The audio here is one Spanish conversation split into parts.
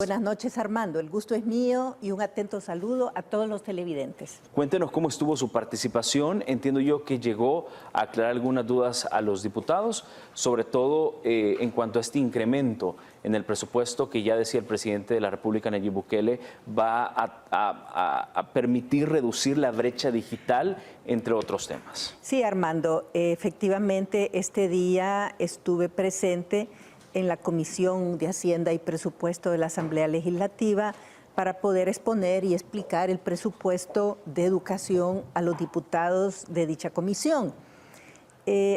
Buenas noches, Armando. El gusto es mío y un atento saludo a todos los televidentes. Cuéntenos cómo estuvo su participación. Entiendo yo que llegó a aclarar algunas dudas a los diputados, sobre todo en cuanto a este incremento en el presupuesto que ya decía el presidente de la República, Nayib Bukele, va a permitir reducir la brecha digital, entre otros temas. Sí, Armando, efectivamente este día estuve presente en la Comisión de Hacienda y Presupuesto de la Asamblea Legislativa para poder exponer y explicar el presupuesto de educación a los diputados de dicha comisión.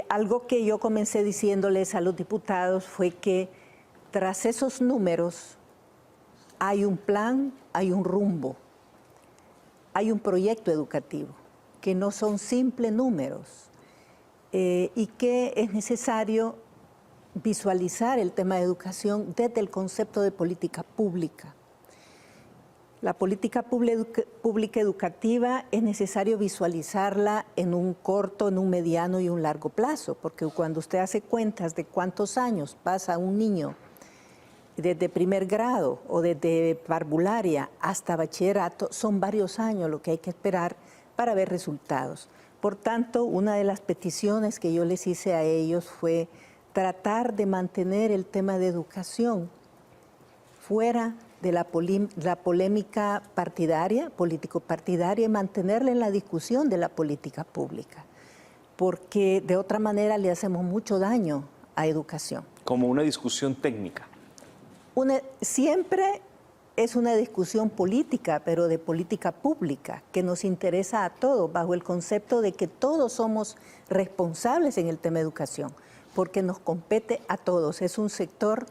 Algo que yo comencé diciéndoles a los diputados fue que tras esos números hay un plan, hay un rumbo, hay un proyecto educativo, que no son simples números y que es necesario visualizar el tema de educación desde el concepto de política pública. La política pública educativa es necesario visualizarla en un corto, en un mediano y un largo plazo, porque cuando usted hace cuentas de cuántos años pasa un niño desde primer grado o desde parvularia hasta bachillerato, son varios años lo que hay que esperar para ver resultados. Por tanto, una de las peticiones que yo les hice a ellos fue tratar de mantener el tema de educación fuera de la polémica partidaria, político-partidaria, y mantenerla en la discusión de la política pública, porque de otra manera le hacemos mucho daño a educación. Como una discusión técnica. Siempre es una discusión política, pero de política pública, que nos interesa a todos, bajo el concepto de que todos somos responsables en el tema de educación, porque nos compete a todos. Es un sector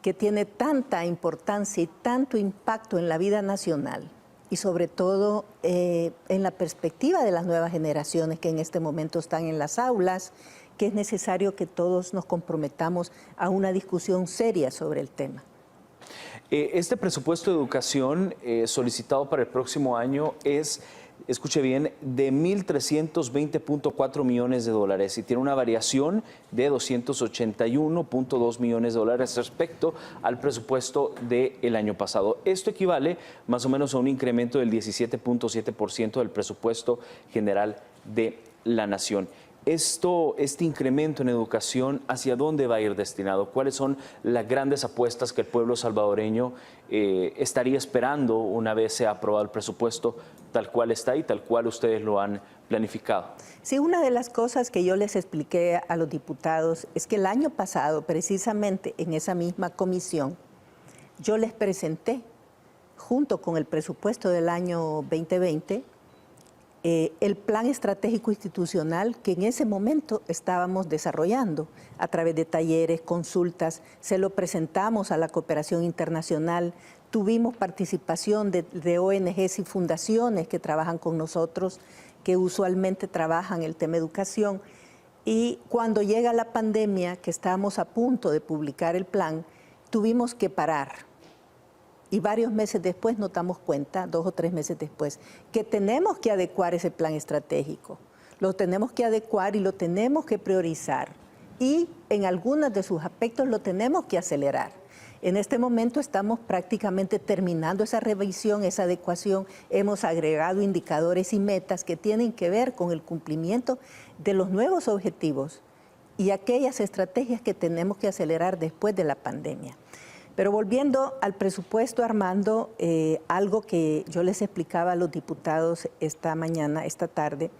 que tiene tanta importancia y tanto impacto en la vida nacional y sobre todo en la perspectiva de las nuevas generaciones que en este momento están en las aulas, que es necesario que todos nos comprometamos a una discusión seria sobre el tema. Este presupuesto de educación solicitado para el próximo año es, escuche bien, de 1.320.4 millones de dólares y tiene una variación de 281.2 millones de dólares respecto al presupuesto del año pasado. Esto equivale más o menos a un incremento del 17.7% del presupuesto general de la nación. Este incremento en educación, ¿hacia dónde va a ir destinado? ¿Cuáles son las grandes apuestas que el pueblo salvadoreño estaría esperando una vez sea aprobado el presupuesto tal cual está y tal cual ustedes lo han planificado? Sí, una de las cosas que yo les expliqué a los diputados es que el año pasado, precisamente en esa misma comisión, yo les presenté, junto con el presupuesto del año 2020, el plan estratégico institucional que en ese momento estábamos desarrollando a través de talleres, consultas, se lo presentamos a la cooperación internacional, tuvimos participación de ONGs y fundaciones que trabajan con nosotros, que usualmente trabajan el tema educación, y cuando llega la pandemia, que estábamos a punto de publicar el plan, tuvimos que parar. Y varios meses después nos damos cuenta, 2 o 3 meses después, que tenemos que adecuar ese plan estratégico. Lo tenemos que adecuar y lo tenemos que priorizar. Y en algunos de sus aspectos lo tenemos que acelerar. En este momento estamos prácticamente terminando esa revisión, esa adecuación. Hemos agregado indicadores y metas que tienen que ver con el cumplimiento de los nuevos objetivos y aquellas estrategias que tenemos que acelerar después de la pandemia. Pero volviendo al presupuesto, Armando, algo que yo les explicaba a los diputados esta tarde,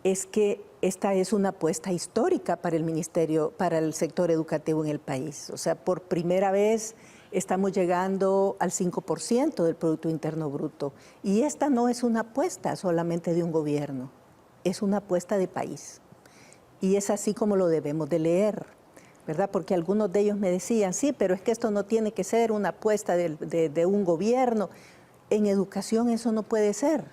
es que esta es una apuesta histórica para el ministerio, para el sector educativo en el país. O sea, por primera vez estamos llegando al 5% del Producto Interno Bruto. Y esta no es una apuesta solamente de un gobierno, es una apuesta de país. Y es así como lo debemos de leer, ¿verdad? Porque algunos de ellos me decían, sí, pero es que esto no tiene que ser una apuesta de un gobierno. En educación eso no puede ser,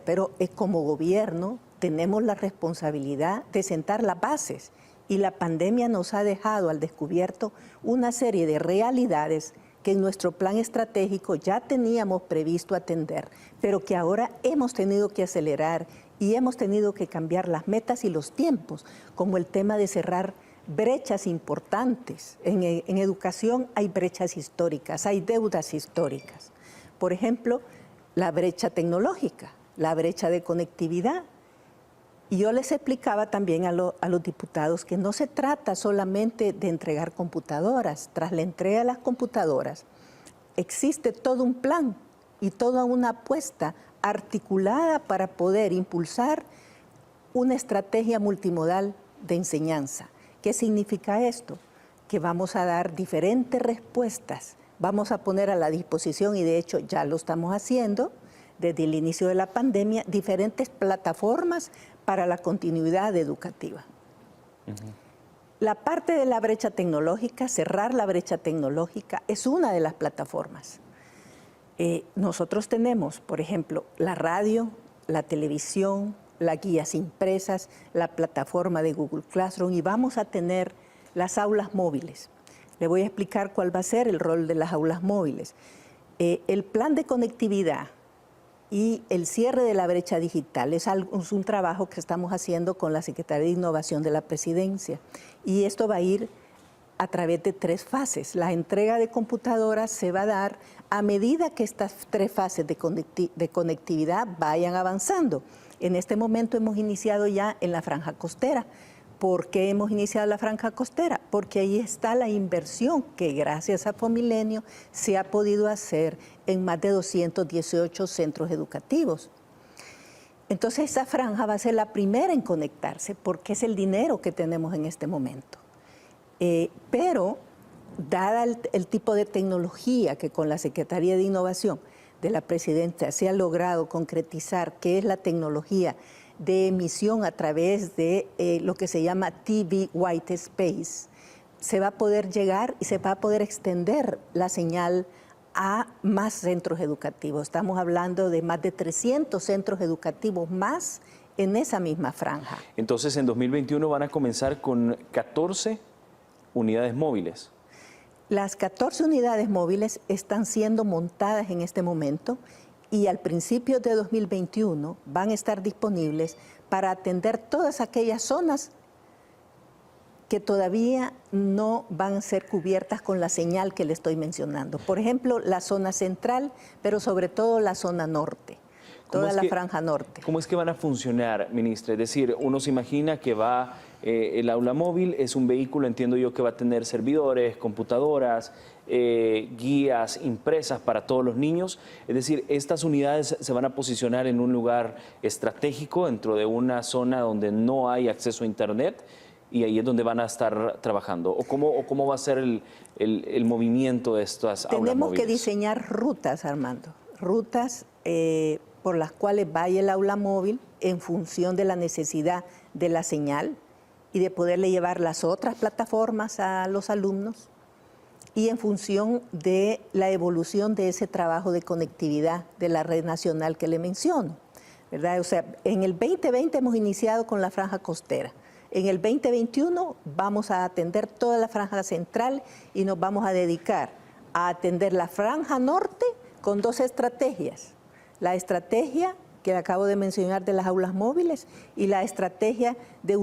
pero como gobierno tenemos la responsabilidad de sentar las bases y la pandemia nos ha dejado al descubierto una serie de realidades que en nuestro plan estratégico ya teníamos previsto atender, pero que ahora hemos tenido que acelerar y hemos tenido que cambiar las metas y los tiempos, como el tema de cerrar brechas importantes. En educación hay brechas históricas, hay deudas históricas. Por ejemplo, la brecha tecnológica, la brecha de conectividad. Y yo les explicaba también a los diputados que no se trata solamente de entregar computadoras. Tras la entrega de las computadoras, existe todo un plan y toda una apuesta articulada para poder impulsar una estrategia multimodal de enseñanza. ¿Qué significa esto? Que vamos a dar diferentes respuestas, vamos a poner a la disposición, y de hecho ya lo estamos haciendo desde el inicio de la pandemia, diferentes plataformas para la continuidad educativa. La parte de la brecha tecnológica, cerrar la brecha tecnológica, es una de las plataformas. Nosotros tenemos, por ejemplo, la radio, la televisión, las guías impresas, la plataforma de Google Classroom, y vamos a tener las aulas móviles. Le voy a explicar cuál va a ser el rol de las aulas móviles. El plan de conectividad y el cierre de la brecha digital es un trabajo que estamos haciendo con la Secretaría de Innovación de la Presidencia, y esto va a ir a través de 3 fases. La entrega de computadoras se va a dar a medida que estas 3 fases de conectividad vayan avanzando. En este momento hemos iniciado ya en la franja costera. ¿Por qué hemos iniciado la franja costera? Porque ahí está la inversión que gracias a Fomilenio se ha podido hacer en más de 218 centros educativos. Entonces esa franja va a ser la primera en conectarse porque es el dinero que tenemos en este momento. Pero dada el tipo de tecnología que con la Secretaría de Innovación de la Presidencia se ha logrado concretizar, que es la tecnología de emisión a través de lo que se llama TV White Space, se va a poder llegar y se va a poder extender la señal a más centros educativos. Estamos hablando de más de 300 centros educativos más en esa misma franja. Entonces, en 2021 van a comenzar con 14 unidades móviles. Las 14 unidades móviles están siendo montadas en este momento, y al principio de 2021 van a estar disponibles para atender todas aquellas zonas que todavía no van a ser cubiertas con la señal que le estoy mencionando. Por ejemplo, la zona central, pero sobre todo la zona norte, toda la franja norte. ¿Cómo es que van a funcionar, ministra? Es decir, uno se imagina que va, el aula móvil es un vehículo, entiendo yo, que va a tener servidores, computadoras, guías impresas para todos los niños. Es decir, estas unidades se van a posicionar en un lugar estratégico dentro de una zona donde no hay acceso a Internet, y ahí es donde van a estar trabajando. ¿O cómo va a ser el movimiento de estas aulas móviles? Tenemos que diseñar rutas, Armando, rutas por las cuales vaya el aula móvil en función de la necesidad de la señal y de poderle llevar las otras plataformas a los alumnos, y en función de la evolución de ese trabajo de conectividad de la red nacional que le menciono, ¿verdad? O sea, en el 2020 hemos iniciado con la franja costera. En el 2021 vamos a atender toda la franja central y nos vamos a dedicar a atender la franja norte con 2 estrategias. La estrategia que acabo de mencionar de las aulas móviles y la estrategia de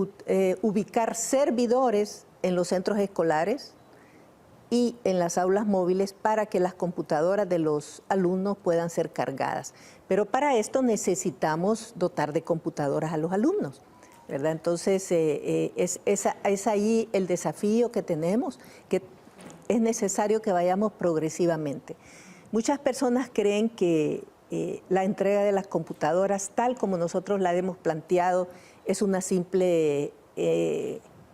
ubicar servidores en los centros escolares y en las aulas móviles para que las computadoras de los alumnos puedan ser cargadas. Pero para esto necesitamos dotar de computadoras a los alumnos, ¿verdad? Entonces, es ahí el desafío que tenemos, que es necesario que vayamos progresivamente. Muchas personas creen que la entrega de las computadoras, tal como nosotros la hemos planteado, es una simple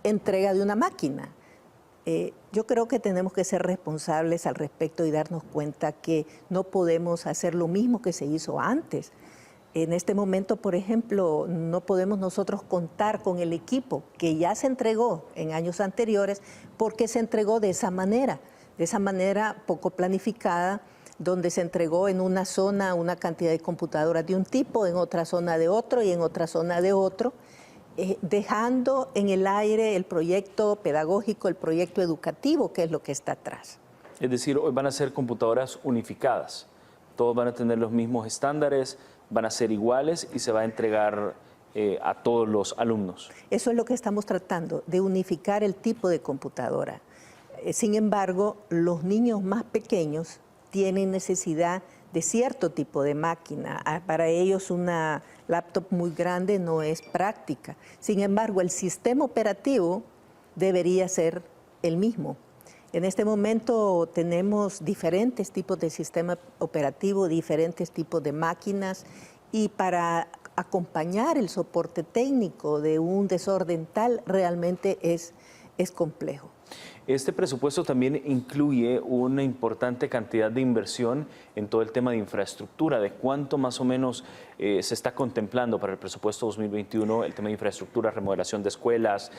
entrega de una máquina. Yo creo que tenemos que ser responsables al respecto y darnos cuenta que no podemos hacer lo mismo que se hizo antes. En este momento, por ejemplo, no podemos nosotros contar con el equipo que ya se entregó en años anteriores, porque se entregó de esa manera poco planificada, donde se entregó en una zona una cantidad de computadoras de un tipo, en otra zona de otro y en otra zona de otro, dejando en el aire el proyecto pedagógico, el proyecto educativo, que es lo que está atrás. Es decir, hoy van a ser computadoras unificadas, todos van a tener los mismos estándares, van a ser iguales y se va a entregar a todos los alumnos. Eso es lo que estamos tratando, de unificar el tipo de computadora. Sin embargo, los niños más pequeños tienen necesidad de cierto tipo de máquina. Para ellos una laptop muy grande no es práctica. Sin embargo, el sistema operativo debería ser el mismo. En este momento tenemos diferentes tipos de sistema operativo, diferentes tipos de máquinas, y para acompañar el soporte técnico de un desorden tal realmente es complejo. Este presupuesto también incluye una importante cantidad de inversión en todo el tema de infraestructura. ¿De cuánto más o menos se está contemplando para el presupuesto 2021 el tema de infraestructura, remodelación de escuelas,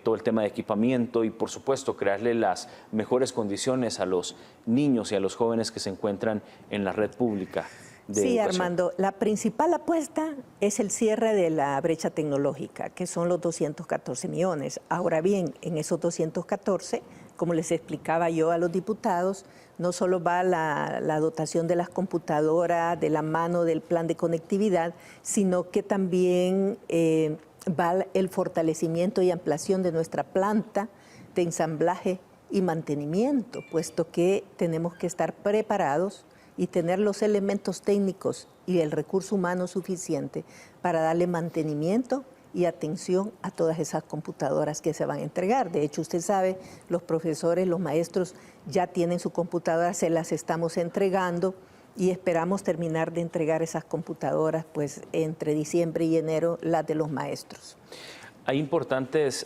todo el tema de equipamiento y, por supuesto, crearle las mejores condiciones a los niños y a los jóvenes que se encuentran en la red pública de Sí, educación? Armando, la principal apuesta es el cierre de la brecha tecnológica, que son los 214 millones. Ahora bien, en esos 214, como les explicaba yo a los diputados, no solo va la dotación de las computadoras, de la mano del plan de conectividad, sino que también va el fortalecimiento y ampliación de nuestra planta de ensamblaje y mantenimiento, puesto que tenemos que estar preparados y tener los elementos técnicos y el recurso humano suficiente para darle mantenimiento y atención a todas esas computadoras que se van a entregar. De hecho, usted sabe, los profesores, los maestros ya tienen su computadora, se las estamos entregando y esperamos terminar de entregar esas computadoras pues entre diciembre y enero, las de los maestros. Hay importantes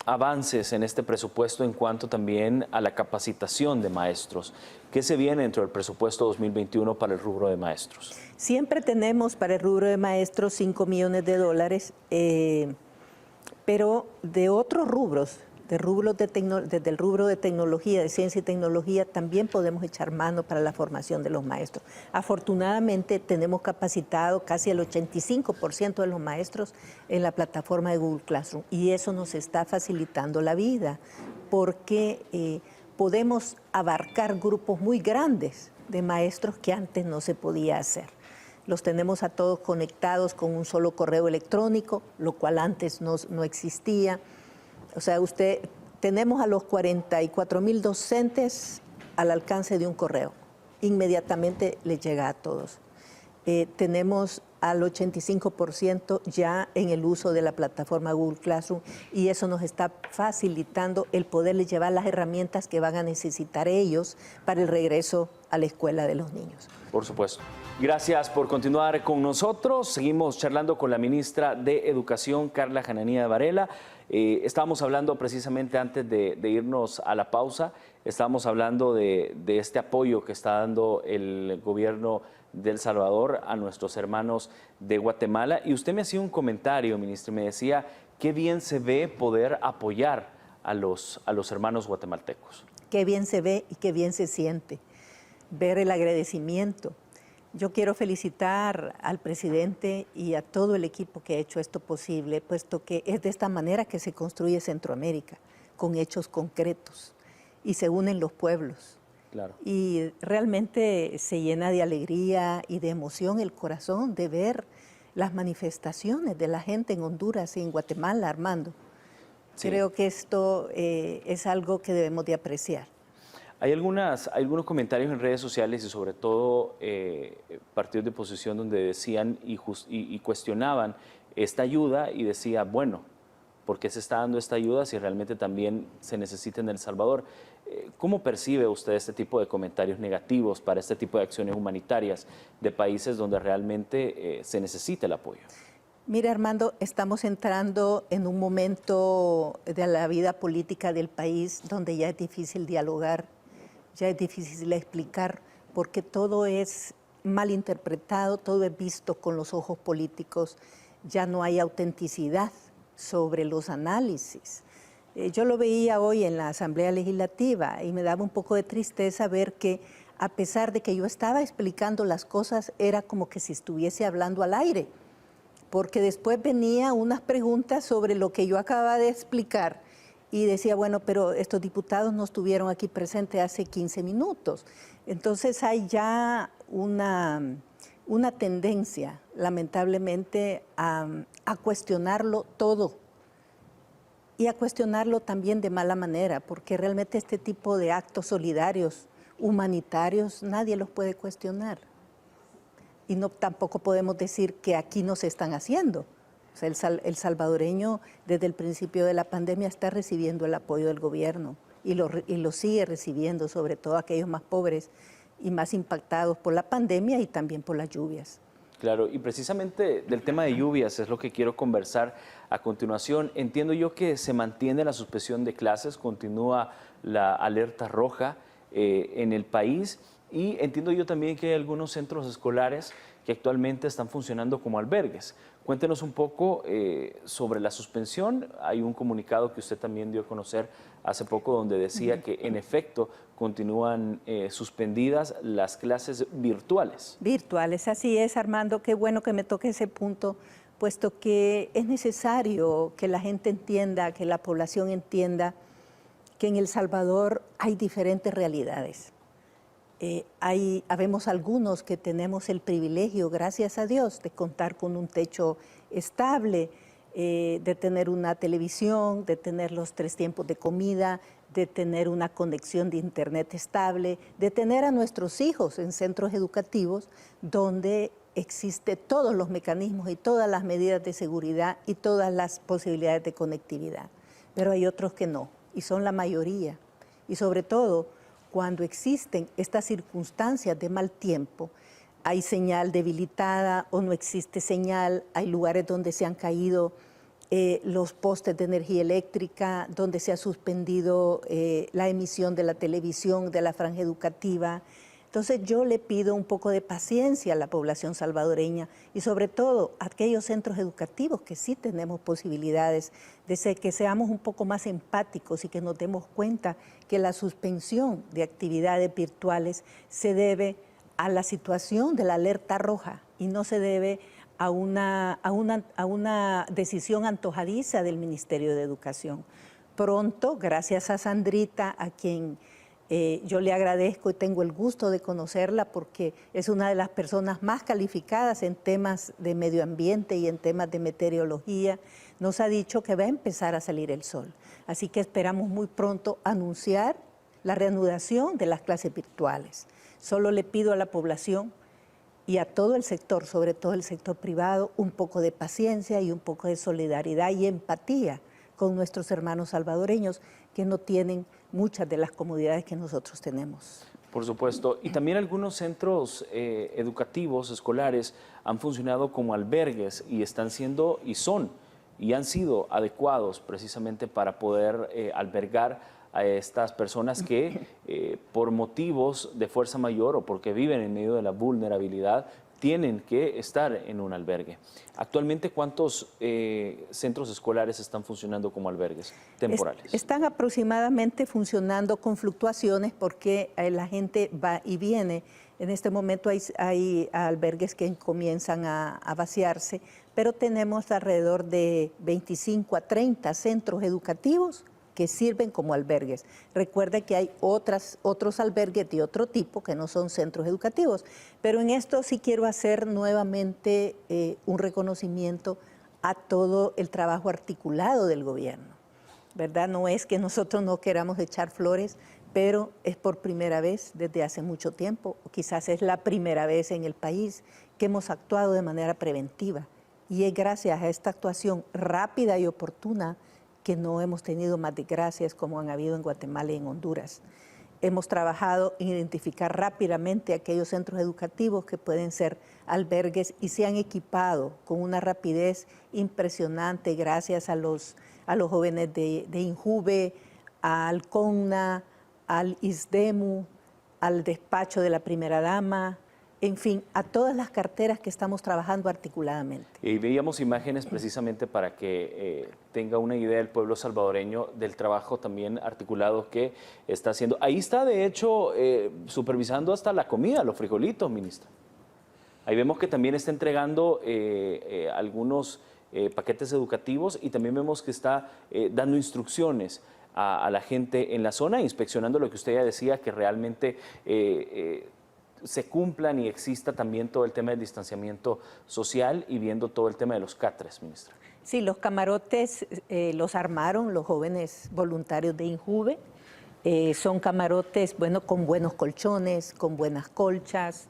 avances en este presupuesto en cuanto también a la capacitación de maestros. ¿Qué se viene dentro del presupuesto 2021 para el rubro de maestros? Siempre tenemos para el rubro de maestros 5 millones de dólares, pero de otros rubros, desde el rubro de tecnología, de ciencia y tecnología, también podemos echar mano para la formación de los maestros. Afortunadamente tenemos capacitado casi el 85% de los maestros en la plataforma de Google Classroom y eso nos está facilitando la vida porque podemos abarcar grupos muy grandes de maestros que antes no se podía hacer. Los tenemos a todos conectados con un solo correo electrónico, lo cual antes no existía. O sea, tenemos a los 44,000 docentes al alcance de un correo. Inmediatamente les llega a todos. Tenemos al 85% ya en el uso de la plataforma Google Classroom y eso nos está facilitando el poderles llevar las herramientas que van a necesitar ellos para el regreso a la escuela de los niños. Por supuesto. Gracias por continuar con nosotros. Seguimos charlando con la ministra de Educación, Carla Hananía Varela. Estábamos hablando precisamente antes de irnos a la pausa, estábamos hablando de este apoyo que está dando el gobierno de El Salvador a nuestros hermanos de Guatemala. Y usted me hacía un comentario, ministra, me decía, qué bien se ve poder apoyar a los hermanos guatemaltecos. Qué bien se ve y qué bien se siente ver el agradecimiento. Yo quiero felicitar al presidente y a todo el equipo que ha hecho esto posible, puesto que es de esta manera que se construye Centroamérica, con hechos concretos y se unen los pueblos. Claro. Y realmente se llena de alegría y de emoción el corazón de ver las manifestaciones de la gente en Honduras y en Guatemala, Armando. Sí. Creo que esto es algo que debemos de apreciar. Hay algunos comentarios en redes sociales y sobre todo partidos de oposición donde decían y cuestionaban esta ayuda y decía, bueno, ¿por qué se está dando esta ayuda si realmente también se necesita en El Salvador? ¿Cómo percibe usted este tipo de comentarios negativos para este tipo de acciones humanitarias de países donde realmente se necesita el apoyo? Mira, Armando, estamos entrando en un momento de la vida política del país donde ya es difícil dialogar, ya es difícil explicar, porque todo es mal interpretado, todo es visto con los ojos políticos, ya no hay autenticidad sobre los análisis. Yo lo veía hoy en la Asamblea Legislativa y me daba un poco de tristeza ver que a pesar de que yo estaba explicando las cosas, era como que si estuviese hablando al aire, porque después venían unas preguntas sobre lo que yo acababa de explicar y decía, bueno, pero estos diputados no estuvieron aquí presentes hace 15 minutos. Entonces hay ya una una tendencia, lamentablemente, a cuestionarlo todo y a cuestionarlo también de mala manera, porque realmente este tipo de actos solidarios, humanitarios, nadie los puede cuestionar. Y no, tampoco podemos decir que aquí no se están haciendo. O sea, el salvadoreño desde el principio de la pandemia está recibiendo el apoyo del gobierno y lo sigue recibiendo, sobre todo aquellos más pobres y más impactados por la pandemia y también por las lluvias. Claro, y precisamente del tema de lluvias es lo que quiero conversar a continuación. Entiendo yo que se mantiene la suspensión de clases, continúa la alerta roja en el país y entiendo yo también que hay algunos centros escolares que actualmente están funcionando como albergues. Cuéntenos un poco sobre la suspensión. Hay un comunicado que usted también dio a conocer hace poco donde decía que en efecto continúan suspendidas las clases virtuales. Virtuales, así es, Armando. Qué bueno que me toque ese punto, puesto que es necesario que la gente entienda, que la población entienda que en El Salvador hay diferentes realidades. Habemos algunos que tenemos el privilegio, gracias a Dios, de contar con un techo estable, de tener una televisión, de tener los 3 tiempos de comida, de tener una conexión de internet estable, de tener a nuestros hijos en centros educativos donde existe todos los mecanismos y todas las medidas de seguridad y todas las posibilidades de conectividad. Pero hay otros que no, y son la mayoría. Y sobre todo, cuando existen estas circunstancias de mal tiempo, hay señal debilitada o no existe señal, hay lugares donde se han caído los postes de energía eléctrica, donde se ha suspendido la emisión de la televisión, de la franja educativa. Entonces yo le pido un poco de paciencia a la población salvadoreña y sobre todo a aquellos centros educativos que sí tenemos posibilidades de que seamos un poco más empáticos y que nos demos cuenta que la suspensión de actividades virtuales se debe a la situación de la alerta roja y no se debe a una decisión antojadiza del Ministerio de Educación. Pronto, gracias a Sandrita, a quien yo le agradezco y tengo el gusto de conocerla porque es una de las personas más calificadas en temas de medio ambiente y en temas de meteorología, nos ha dicho que va a empezar a salir el sol. Así que esperamos muy pronto anunciar la reanudación de las clases virtuales. Solo le pido a la población y a todo el sector, sobre todo el sector privado, un poco de paciencia y un poco de solidaridad y empatía con nuestros hermanos salvadoreños que no tienen muchas de las comodidades que nosotros tenemos. Por supuesto. Y también algunos centros educativos, escolares, han funcionado como albergues y están siendo, y han sido adecuados precisamente para poder albergar a estas personas que por motivos de fuerza mayor o porque viven en medio de la vulnerabilidad tienen que estar en un albergue. Actualmente, ¿cuántos centros escolares están funcionando como albergues temporales? Están aproximadamente funcionando con fluctuaciones porque la gente va y viene. En este momento hay albergues que comienzan a vaciarse, pero tenemos alrededor de 25 a 30 centros educativos que sirven como albergues. Recuerde que hay otros albergues de otro tipo que no son centros educativos, pero en esto sí quiero hacer nuevamente un reconocimiento a todo el trabajo articulado del gobierno, ¿verdad? No es que nosotros no queramos echar flores, pero es por primera vez desde hace mucho tiempo, o quizás es la primera vez en el país que hemos actuado de manera preventiva. Y es gracias a esta actuación rápida y oportuna que no hemos tenido más desgracias como han habido en Guatemala y en Honduras. Hemos trabajado en identificar rápidamente aquellos centros educativos que pueden ser albergues y se han equipado con una rapidez impresionante gracias a los jóvenes de INJUVE, al CONNA, al ISDEMU, al despacho de la primera dama, en fin, a todas las carteras que estamos trabajando articuladamente. Y veíamos imágenes precisamente para que tenga una idea el pueblo salvadoreño del trabajo también articulado que está haciendo. Ahí está, de hecho, supervisando hasta la comida, los frijolitos, ministra. Ahí vemos que también está entregando algunos paquetes educativos y también vemos que está dando instrucciones a la gente en la zona, inspeccionando lo que usted ya decía, que realmente se cumplan y exista también todo el tema del distanciamiento social y viendo todo el tema de los catres, ministra. Sí, los camarotes los armaron los jóvenes voluntarios de INJUVE. Son camarotes, bueno, con buenos colchones, con buenas colchas.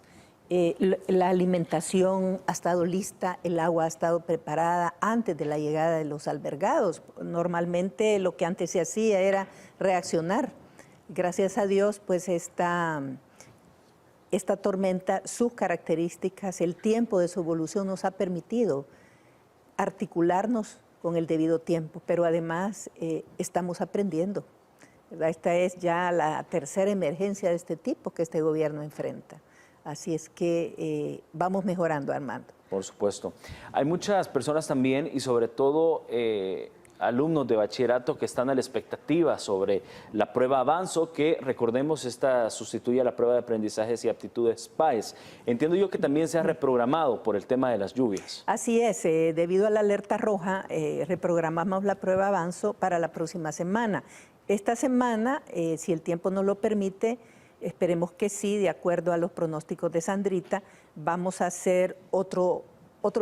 La alimentación ha estado lista, el agua ha estado preparada antes de la llegada de los albergados. Normalmente lo que antes se hacía era reaccionar. Gracias a Dios, pues esta tormenta, sus características, el tiempo de su evolución nos ha permitido articularnos con el debido tiempo, pero además estamos aprendiendo, ¿verdad? Esta es ya la tercera emergencia de este tipo que este gobierno enfrenta. Así es que vamos mejorando, Armando. Por supuesto. Hay muchas personas también y sobre todo alumnos de bachillerato que están a la expectativa sobre la prueba Avanzo, que recordemos, esta sustituye a la prueba de aprendizajes y aptitudes PAES. Entiendo yo que también se ha reprogramado por el tema de las lluvias. Así es, debido a la alerta roja, reprogramamos la prueba Avanzo para la próxima semana. Esta semana, si el tiempo nos lo permite, esperemos que sí, de acuerdo a los pronósticos de Sandrita, vamos a hacer otro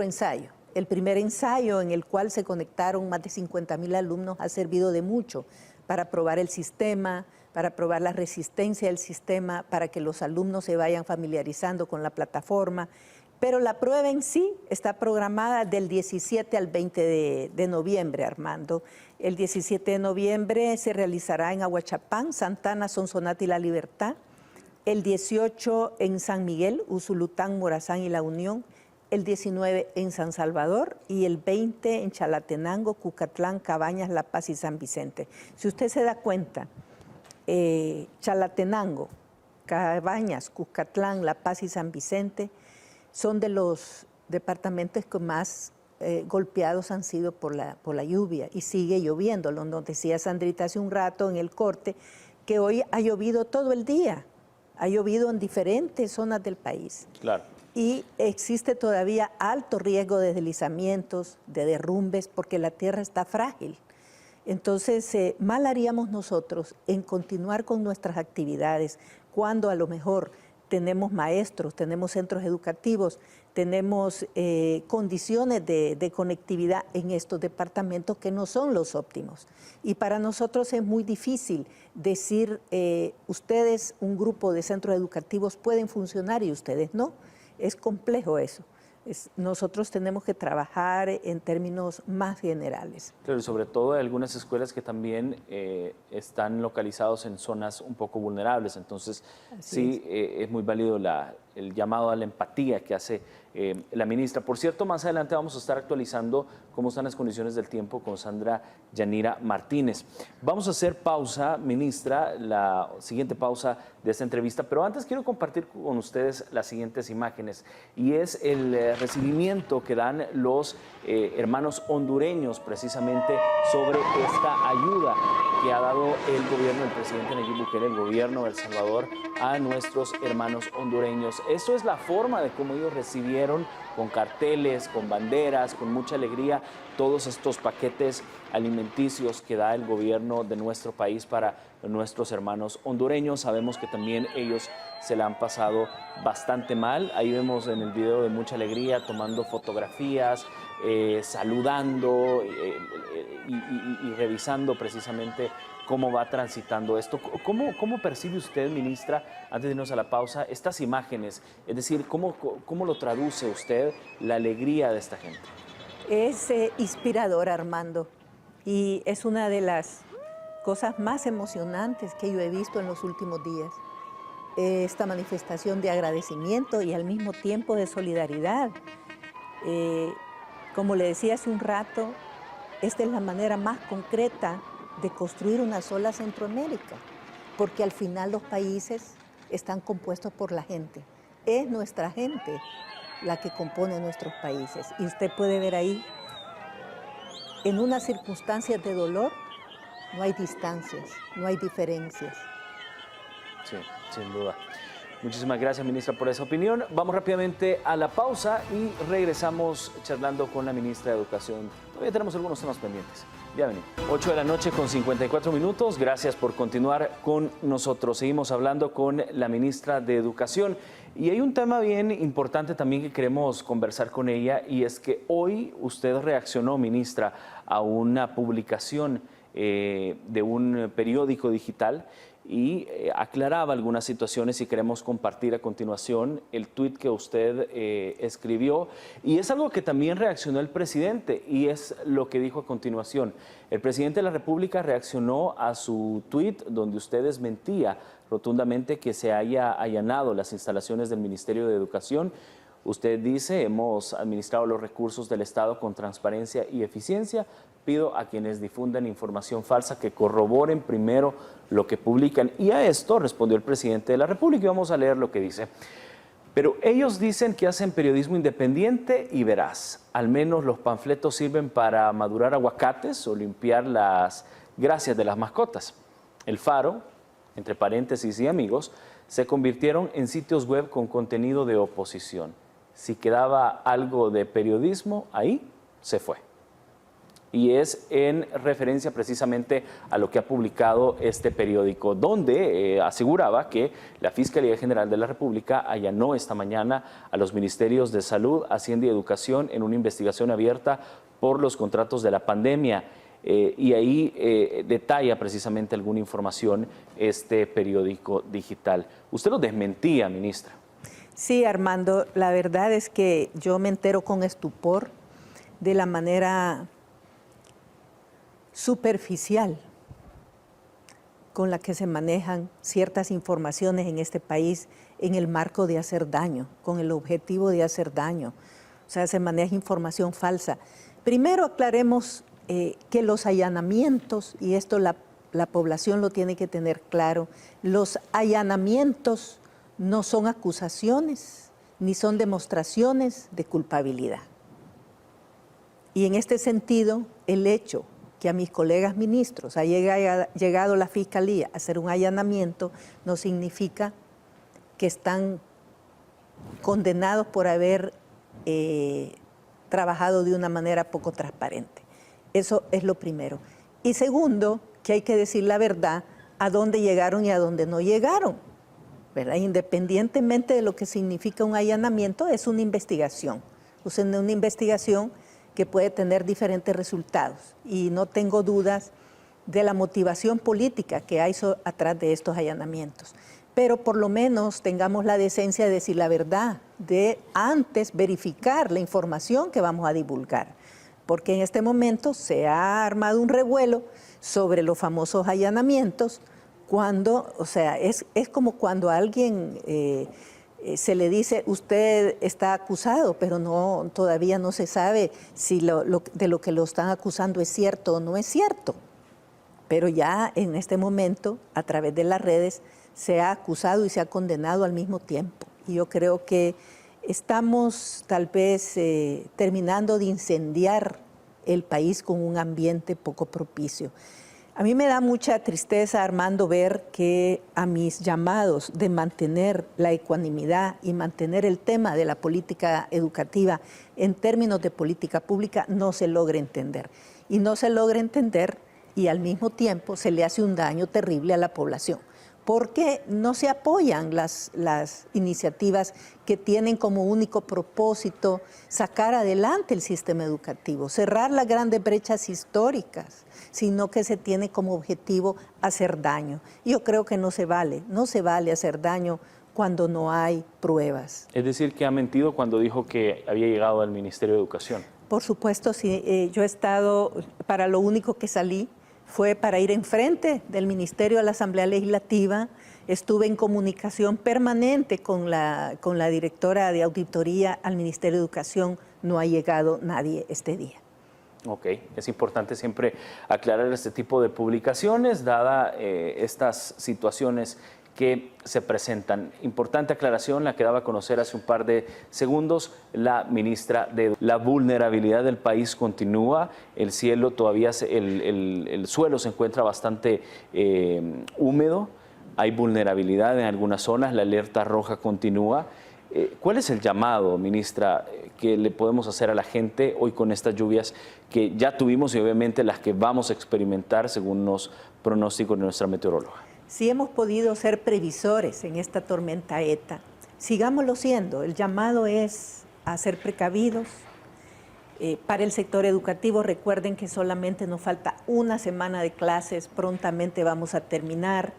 ensayo. El primer ensayo, en el cual se conectaron más de 50,000 alumnos, ha servido de mucho para probar el sistema, para probar la resistencia del sistema, para que los alumnos se vayan familiarizando con la plataforma. Pero la prueba en sí está programada del 17 al 20 de noviembre, Armando. El 17 de noviembre se realizará en Ahuachapán, Santana, Sonsonate y La Libertad. El 18 en San Miguel, Usulután, Morazán y La Unión. El 19 en San Salvador y el 20 en Chalatenango, Cucatlán, Cabañas, La Paz y San Vicente. Si usted se da cuenta, Chalatenango, Cabañas, Cucatlán, La Paz y San Vicente son de los departamentos que más golpeados han sido por la lluvia y sigue lloviendo. Lo decía Sandrita hace un rato en el corte, que hoy ha llovido todo el día, ha llovido en diferentes zonas del país. Claro. Y existe todavía alto riesgo de deslizamientos, de derrumbes, porque la tierra está frágil. Entonces, mal haríamos nosotros en continuar con nuestras actividades cuando a lo mejor tenemos maestros, tenemos centros educativos, tenemos condiciones de conectividad en estos departamentos que no son los óptimos. Y para nosotros es muy difícil decir, ustedes, un grupo de centros educativos pueden funcionar y ustedes no. Es complejo eso. Nosotros tenemos que trabajar en términos más generales. Claro, y sobre todo hay algunas escuelas que también están localizados en zonas un poco vulnerables, entonces sí es muy válido el llamado a la empatía que hace la ministra. Por cierto, más adelante vamos a estar actualizando cómo están las condiciones del tiempo con Sandra Yanira Martínez. Vamos a hacer pausa, ministra, la siguiente pausa de esta entrevista, pero antes quiero compartir con ustedes las siguientes imágenes, y es el recibimiento que dan los hermanos hondureños precisamente sobre esta ayuda que ha dado el gobierno del presidente Nayib Bukele, el gobierno de El Salvador, a nuestros hermanos hondureños. Esto es la forma de cómo ellos recibieron, con carteles, con banderas, con mucha alegría, todos estos paquetes alimenticios que da el gobierno de nuestro país para nuestros hermanos hondureños. Sabemos que también ellos se la han pasado bastante mal. Ahí vemos en el video de mucha alegría, tomando fotografías, saludando y revisando precisamente cómo va transitando esto. ¿Cómo percibe usted, ministra, antes de irnos a la pausa, estas imágenes? Es decir, ¿cómo lo traduce usted la alegría de esta gente? Es inspirador, Armando, y es una de las cosas más emocionantes que yo he visto en los últimos días. Esta manifestación de agradecimiento y al mismo tiempo de solidaridad. Como le decía hace un rato, esta es la manera más concreta de construir una sola Centroamérica, porque al final los países están compuestos por la gente. Es nuestra gente la que compone nuestros países. Y usted puede ver ahí, en unas circunstancias de dolor, no hay distancias, no hay diferencias. Sí, sin duda. Muchísimas gracias, ministra, por esa opinión. Vamos rápidamente a la pausa y regresamos charlando con la ministra de Educación. Todavía tenemos algunos temas pendientes. Ya venimos. 8 de la noche con 54 minutos. Gracias por continuar con nosotros. Seguimos hablando con la ministra de Educación. Y hay un tema bien importante también que queremos conversar con ella, y es que hoy usted reaccionó, ministra, a una publicación de un periódico digital y aclaraba algunas situaciones, y queremos compartir a continuación el tuit que usted escribió. Y es algo que también reaccionó el presidente, y es lo que dijo a continuación. El presidente de la República reaccionó a su tuit donde usted desmentía rotundamente que se haya allanado las instalaciones del Ministerio de Educación. Usted dice: hemos administrado los recursos del Estado con transparencia y eficiencia. Pido a quienes difundan información falsa que corroboren primero lo que publican. Y a esto respondió el presidente de la República, y vamos a leer lo que dice. Pero ellos dicen que hacen periodismo independiente y veraz. Al menos los panfletos sirven para madurar aguacates o limpiar las gracias de las mascotas. El Faro, entre paréntesis, y Amigos, se convirtieron en sitios web con contenido de oposición. Si quedaba algo de periodismo, ahí se fue. Y es en referencia precisamente a lo que ha publicado este periódico, donde aseguraba que la Fiscalía General de la República allanó esta mañana a los ministerios de Salud, Hacienda y Educación en una investigación abierta por los contratos de la pandemia. Y ahí detalla precisamente alguna información este periódico digital. Usted lo desmentía, ministra. Sí, Armando, la verdad es que yo me entero con estupor de la manera superficial con la que se manejan ciertas informaciones en este país en el marco de hacer daño, con el objetivo de hacer daño. O sea, se maneja información falsa. Primero aclaremos que los allanamientos, y esto la población lo tiene que tener claro, los allanamientos no son acusaciones ni son demostraciones de culpabilidad. Y en este sentido, el hecho que a mis colegas ministros ha llegado la Fiscalía a hacer un allanamiento no significa que están condenados por haber trabajado de una manera poco transparente. Eso es lo primero. Y segundo, que hay que decir la verdad, a dónde llegaron y a dónde no llegaron, ¿verdad? Independientemente de lo que significa un allanamiento, es una investigación. O sea, una investigación que puede tener diferentes resultados. Y no tengo dudas de la motivación política que hay atrás de estos allanamientos. Pero por lo menos tengamos la decencia de decir la verdad, de antes verificar la información que vamos a divulgar. Porque en este momento se ha armado un revuelo sobre los famosos allanamientos, cuando, o sea, es como cuando a alguien se le dice: usted está acusado, pero no, todavía no se sabe si de lo que lo están acusando es cierto o no es cierto. Pero ya en este momento, a través de las redes, se ha acusado y se ha condenado al mismo tiempo. Y yo creo que estamos tal vez terminando de incendiar el país con un ambiente poco propicio. A mí me da mucha tristeza, Armando, ver que a mis llamados de mantener la ecuanimidad y mantener el tema de la política educativa en términos de política pública no se logra entender. Y no se logra entender, y al mismo tiempo se le hace un daño terrible a la población, porque no se apoyan las iniciativas que tienen como único propósito sacar adelante el sistema educativo, cerrar las grandes brechas históricas, sino que se tiene como objetivo hacer daño. Yo creo que no se vale hacer daño cuando no hay pruebas. Es decir, que ha mentido cuando dijo que había llegado al Ministerio de Educación. Por supuesto, sí. Yo he estado, para lo único que salí fue para ir enfrente del Ministerio a la Asamblea Legislativa. Estuve en comunicación permanente con la directora de auditoría al Ministerio de Educación. No ha llegado nadie este día. Ok, es importante siempre aclarar este tipo de publicaciones, dada estas situaciones que se presentan. Importante aclaración la que daba a conocer hace un par de segundos la ministra de la vulnerabilidad del país continúa. El cielo todavía, el suelo se encuentra bastante húmedo, hay vulnerabilidad en algunas zonas, la alerta roja continúa. ¿Cuál es el llamado, ministra, que le podemos hacer a la gente hoy con estas lluvias que ya tuvimos y obviamente las que vamos a experimentar según los pronósticos de nuestra meteoróloga? Si hemos podido ser previsores en esta tormenta ETA, sigámoslo siendo. El llamado es a ser precavidos. Para el sector educativo, recuerden que solamente nos falta una semana de clases, prontamente vamos a terminar,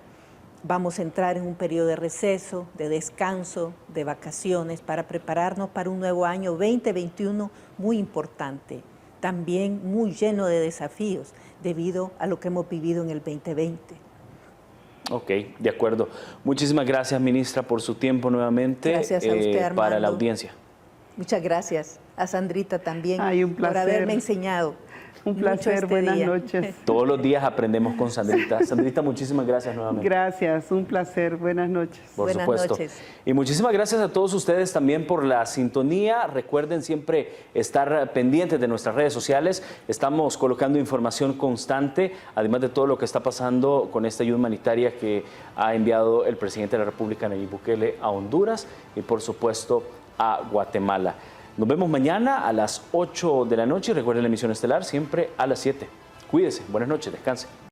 vamos a entrar en un periodo de receso, de descanso, de vacaciones, para prepararnos para un nuevo año 2021 muy importante, también muy lleno de desafíos debido a lo que hemos vivido en el 2020. Ok, de acuerdo. Muchísimas gracias, ministra, por su tiempo nuevamente. Gracias a usted, Armando. Para la audiencia. Muchas gracias. A Sandrita también Un placer. por haberme enseñado. Un placer, este buenas día. noches. Todos los días aprendemos con Sandrita. Sandrita, muchísimas gracias nuevamente. Gracias, un placer, buenas noches. Por Buenas supuesto. noches. Y muchísimas gracias a todos ustedes también por la sintonía. Recuerden siempre estar pendientes de nuestras redes sociales. Estamos colocando información constante, además de todo lo que está pasando con esta ayuda humanitaria que ha enviado el presidente de la República, Nayib Bukele, a Honduras y por supuesto a Guatemala. Nos vemos mañana a las 8 de la noche. Recuerden la emisión estelar siempre a las 7. Cuídese. Buenas noches. Descanse.